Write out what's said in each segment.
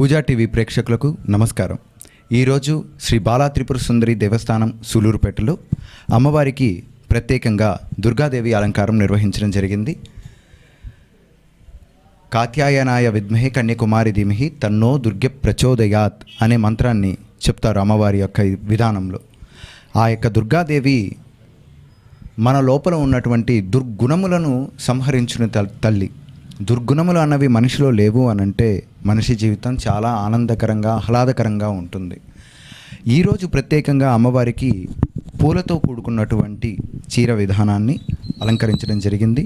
పూజా TV ప్రేక్షకులకు నమస్కారం. ఈరోజు శ్రీ బాలా త్రిపుర సుందరి దేవస్థానం సూలూరుపేటలో అమ్మవారికి ప్రత్యేకంగా దుర్గాదేవి అలంకారం నిర్వహించడం జరిగింది. కాత్యాయనాయ విద్మహే కన్యకుమారి ధీమహి తన్నో దుర్గ ప్రచోదయాత్ అనే మంత్రాన్ని చెప్తారు అమ్మవారి యొక్క విధానంలో. ఆ యొక్క దుర్గాదేవి మన లోపల ఉన్నటువంటి దుర్గుణములను సంహరించిన తల్లి. దుర్గుణములు అన్నవి మనిషిలో లేవు అనంటే మనిషి జీవితం చాలా ఆనందకరంగా ఆహ్లాదకరంగా ఉంటుంది. ఈరోజు ప్రత్యేకంగా అమ్మవారికి పూలతో కూడుకున్నటువంటి చీర విధానాన్ని అలంకరించడం జరిగింది.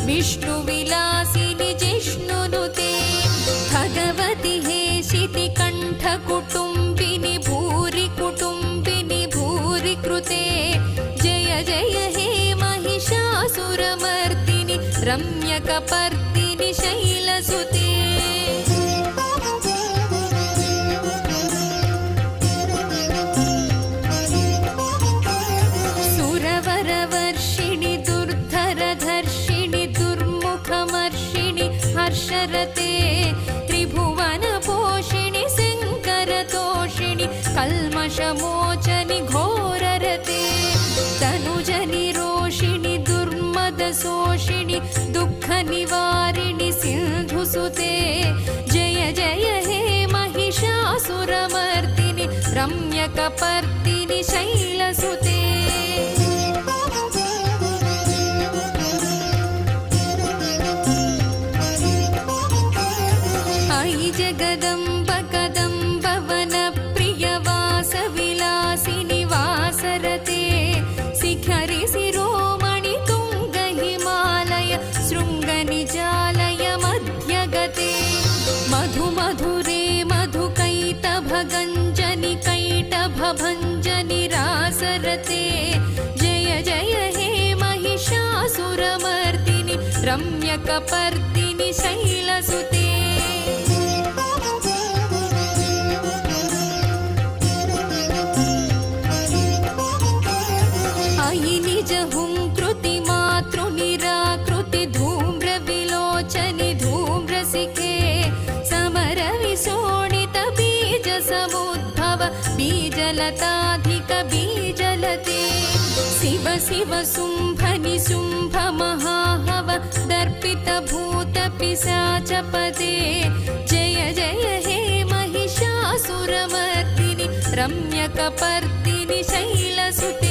विष्णु विलासिनि जिष्णुनुते भगवति हेशिति कंठ कुटुंबिनि भूरि कृते जय जय हे महिषासुरमर्दिनि रम्यकपर्दिनि शैलसुते सुरवरवर्षिणि दुर्धरधर्षिणि दुर्मुखमर्षिणि हर्षरते त्रिभुवनपोषिणि शङ्करतोषिणि कल्मषमोचनि घोररते तनुजनि रोषिणि दुर्मदशोषिणि दुःखनिवारिणि सिन्धुसुते जय जय हे महिषासुरमर्दिनि रम्यकपर्दिनि शैलसुते जगदम्ब कदम्ब वनप्रियवासविलासिनि वासरते शिखरि शिरोमणि तुङ्ग हिमालय शृङ्गनिजालय मध्यगते मधुमधुरे मधुकैटभगञ्जनि कैटभभञ्जनि रासरते जय जय हे महिषासुरमर्दिनि रम्यकपर्दिनि शैलसुते निजहुंकृति मातृनिराकृति धूम्रविलोचनि धूम्रसिके समरविशोणित बीजसमुद्भव बीजलताधिक बीजलते शिव शिव शुम्भनि शुम्भ महाहव दर्पित भूत पिशाचपदे जय जय हे महिषासुरमर्दिनि रम्यकपर्दिनि शैलसुते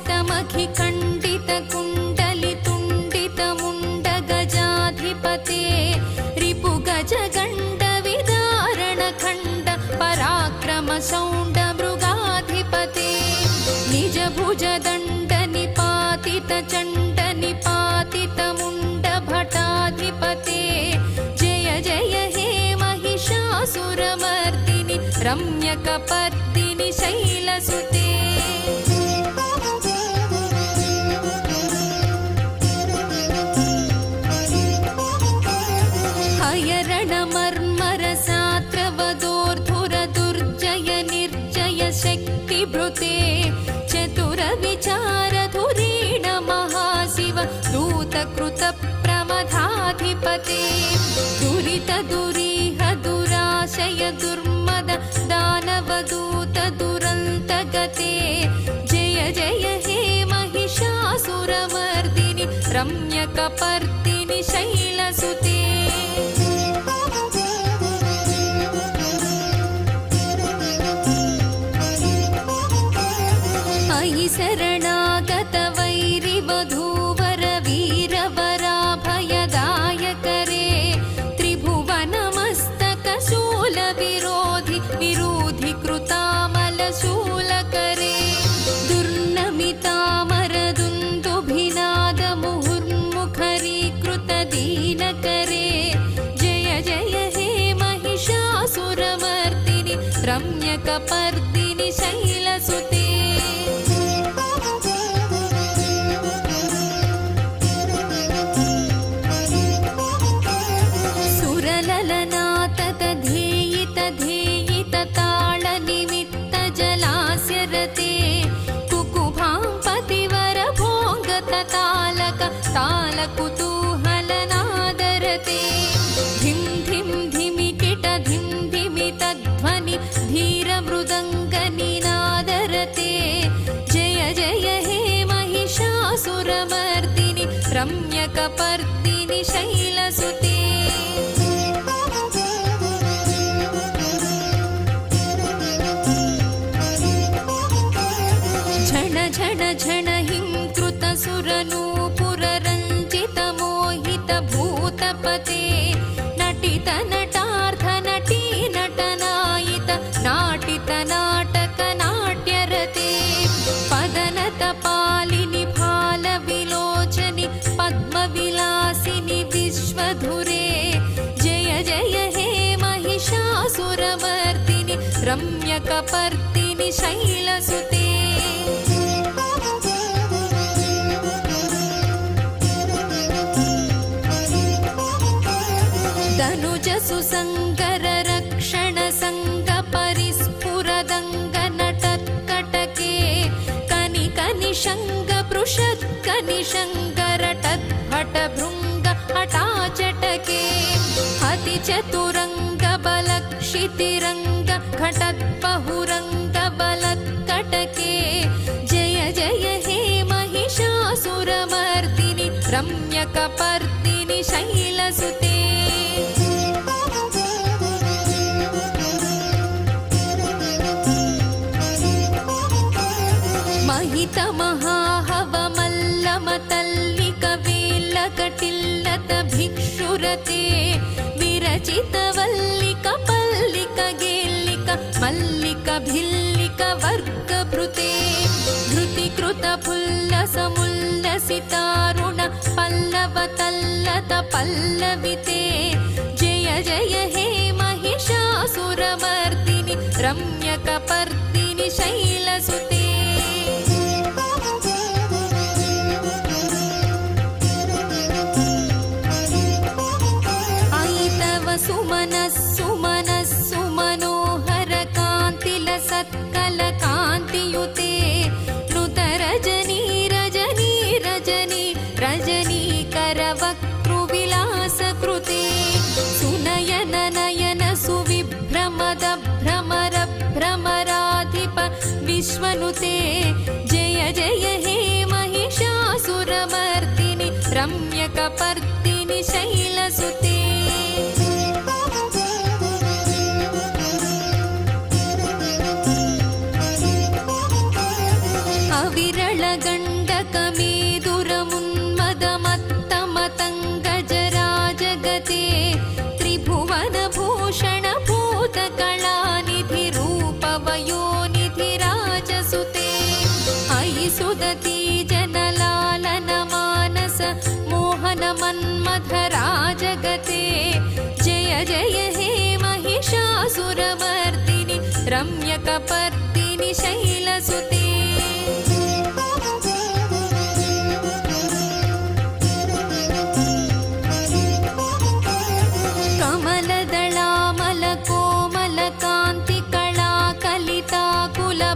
तमखि खण्डित कुण्डलि तुण्डित मुण्ड गजाधिपते रिपु गज गण्ड विदारण खण्ड पराक्रम शौण्ड मृगाधिपते निज भुज दण्ड निपातित चण्ड निपातित मुण्ड भटाधिपते जय जय हे महिषासुरमर्दिनि रम्यकपर्दिनि शैलसुते रणमर्मरसात्रवदोर्धुर दुर्जय निर्जय शक्तिभृते चतुर विचारधुरीण महाशिव दूतकृत प्रमथाधिपते दुरित दुरीह दुराशय दुर्मद दानवदूत दुरन्तगते जय जय हे महिषासुरमर्दिनि रम्यकपर्दिनि शैलसुते मयि शरणागत वैरिवधूवर वीरवराभयदायकरे त्रिभुवनमस्तकशूलविरोधि विरोधि कृतामलशूलकरे दुर्नमितामरदुन्दुभिनादमुहुर्मुखरीकृतदीनकरे जय जय हे महिषासुरमर्दिनि रम्यकपर्दिनि शैलसुते तालनिमित्तजलास्यरते कुकुभां पतिवरभोगततालक तालकुतूहलनादरते धिं धिं धिमिकिट धिं धिमितध्वनि धीरमृदङ्गनिनादरते जय जय हे महिषासुरमर्दिनि रम्यकपर्दिनि शैलसुते झण हिं कृतसुरनूपुररञ्जितमोहितभूतपते नटित नटार्थ नटी नटनायित नाटित नाटकनाट्यरते पदनतपालिनि फालविलोचनि पद्मविलासिनि विश्वधुरे जय जय हे महिषासुरमर्दिनि रम्यकपर्दिनि शैलसुते सुसङ्कर रक्षण सङ्ग परिस्फुरदङ्ग नटत्कटके कनिकनिशङ्ग पृषत् कनिशङ्गरटद्भट भृङ्ग हठाचटके अतिचतुरङ्ग बलक्षितिरङ्ग घटद्बहुरङ्ग बलत्कटके जय जय हे महिषासुरमर्दिनि रम्यकपर्दिनि शैलसुते महितमहाहवमल्लमतल्लिकवेल्लकटिल्लत भिक्षुरते विरचितवल्लिक पल्लिक गेल्लिक मल्लिक भिल्लिक वर्गभृते धृतिकृतफुल्लसमुल्लसितारुण पल्लवतल्लत पल्लविते जय जय हे महिषासुरमर्दिनि रम्यकपर्दिनि शैलसुते सुमनोहर कान्तिलसत्कल कान्तियुते नुतरजनी रजनी रजनी रजनीकरवक्तृविलासकृते सुनयन नयन सुविभ्रमद भ्रमर भ्रमराधिप विश्वनुते जय जय हे महिषासुरमर्दिनि रम्यकपर्दिनि शैलसुते अविरलगण्डकमेदुरमुन्मदमत्तमतङ्गजराजगते त्रिभुवनभूषणभूतकलानिधिरूपवयोनिधिराजसुते अयि सुदती जनलालनमानस मोहनमन्मथराजगते जय जय हे महिषासुरमर्दिनि रम्यकपर्दिनि शैलसुते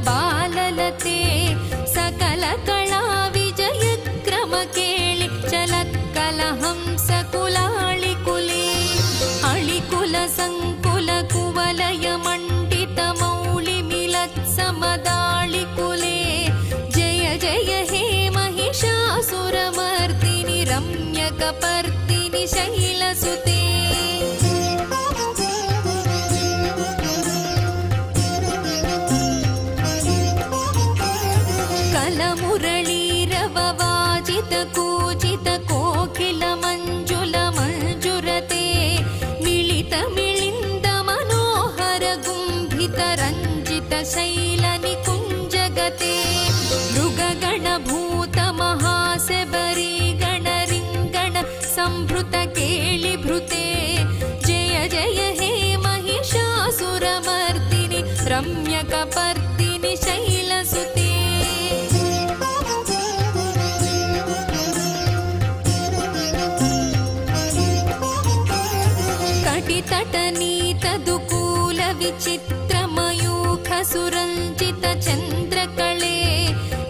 बाललते सकल कला विजय क्रम केळि चलत्कल हंस कुलाळि कुले अळिकुल संकुल कुवलय मण्डित मौळि मिलत् समदाळि कुले रञ्जितशैलनिकुञ्जगते मृगगणभूतमहाशबरी गणरिङ्गण सम्भृतकेलिभृते जय जय हे महिषासुरमर्दिनि रम्यकपर्दिनि शैलसुते। कटितटनीतदुकूलविचित्रमयूखसुरञ्जितचन्द्रकळे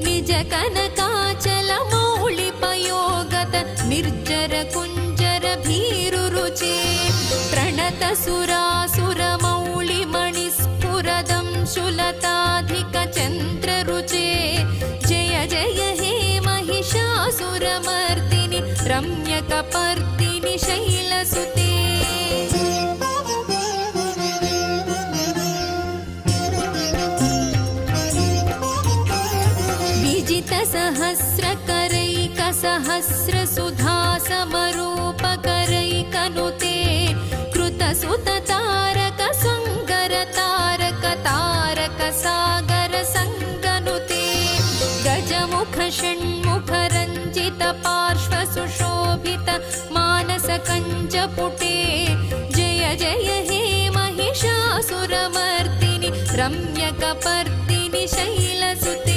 निजकनकाचलमौलिपयोगत निर्जरकुञ्जरभीरुरुचे प्रणतसुरासुरमौलिमणिस्फुरदं शुलताधिकचन्द्ररुचे जय जय हे महिषासुरमर्दिनि रम्यकपर्दिनि शैलसुते। विजितसहस्रकरैकसहस्रसुधासमरूपकरैकनुते कृतसुततारकसुन्दरतारकतारकसागरसङ्गनुते गजमुखषण्मुखरञ्जितपार्श्वसुशोभित मानसकञ्जपुटे जय जय हे महिषासुरमर्दिनि रम्यकपर्दिनि शैलसुते।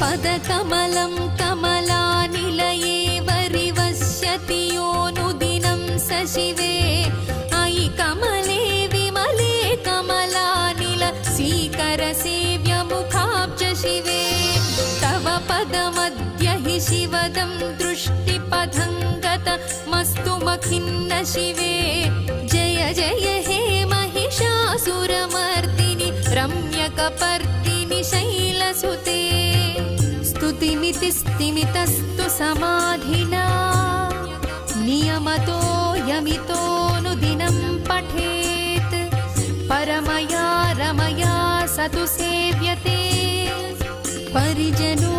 पदकमलं कमलानिलये वरिवस्यति योऽनुदिनं स शिवे अयि कमले विमले कमलानिल सीकरसेव्यमुखाब्ज शिवे तव पदमद्य हि शिवदं दृष्टिपथङ्गत मस्तुमखिन्न शिवे जय जय हे महिषासुरमर्दिनि रम्यकपर्दिनि शैलसुते। स्तुतिमितिस्तिमितस्तु समाधिना नियमतो यमितोऽनुदिनं पठेत् परमया रमया स तु सेव्यते परिजनो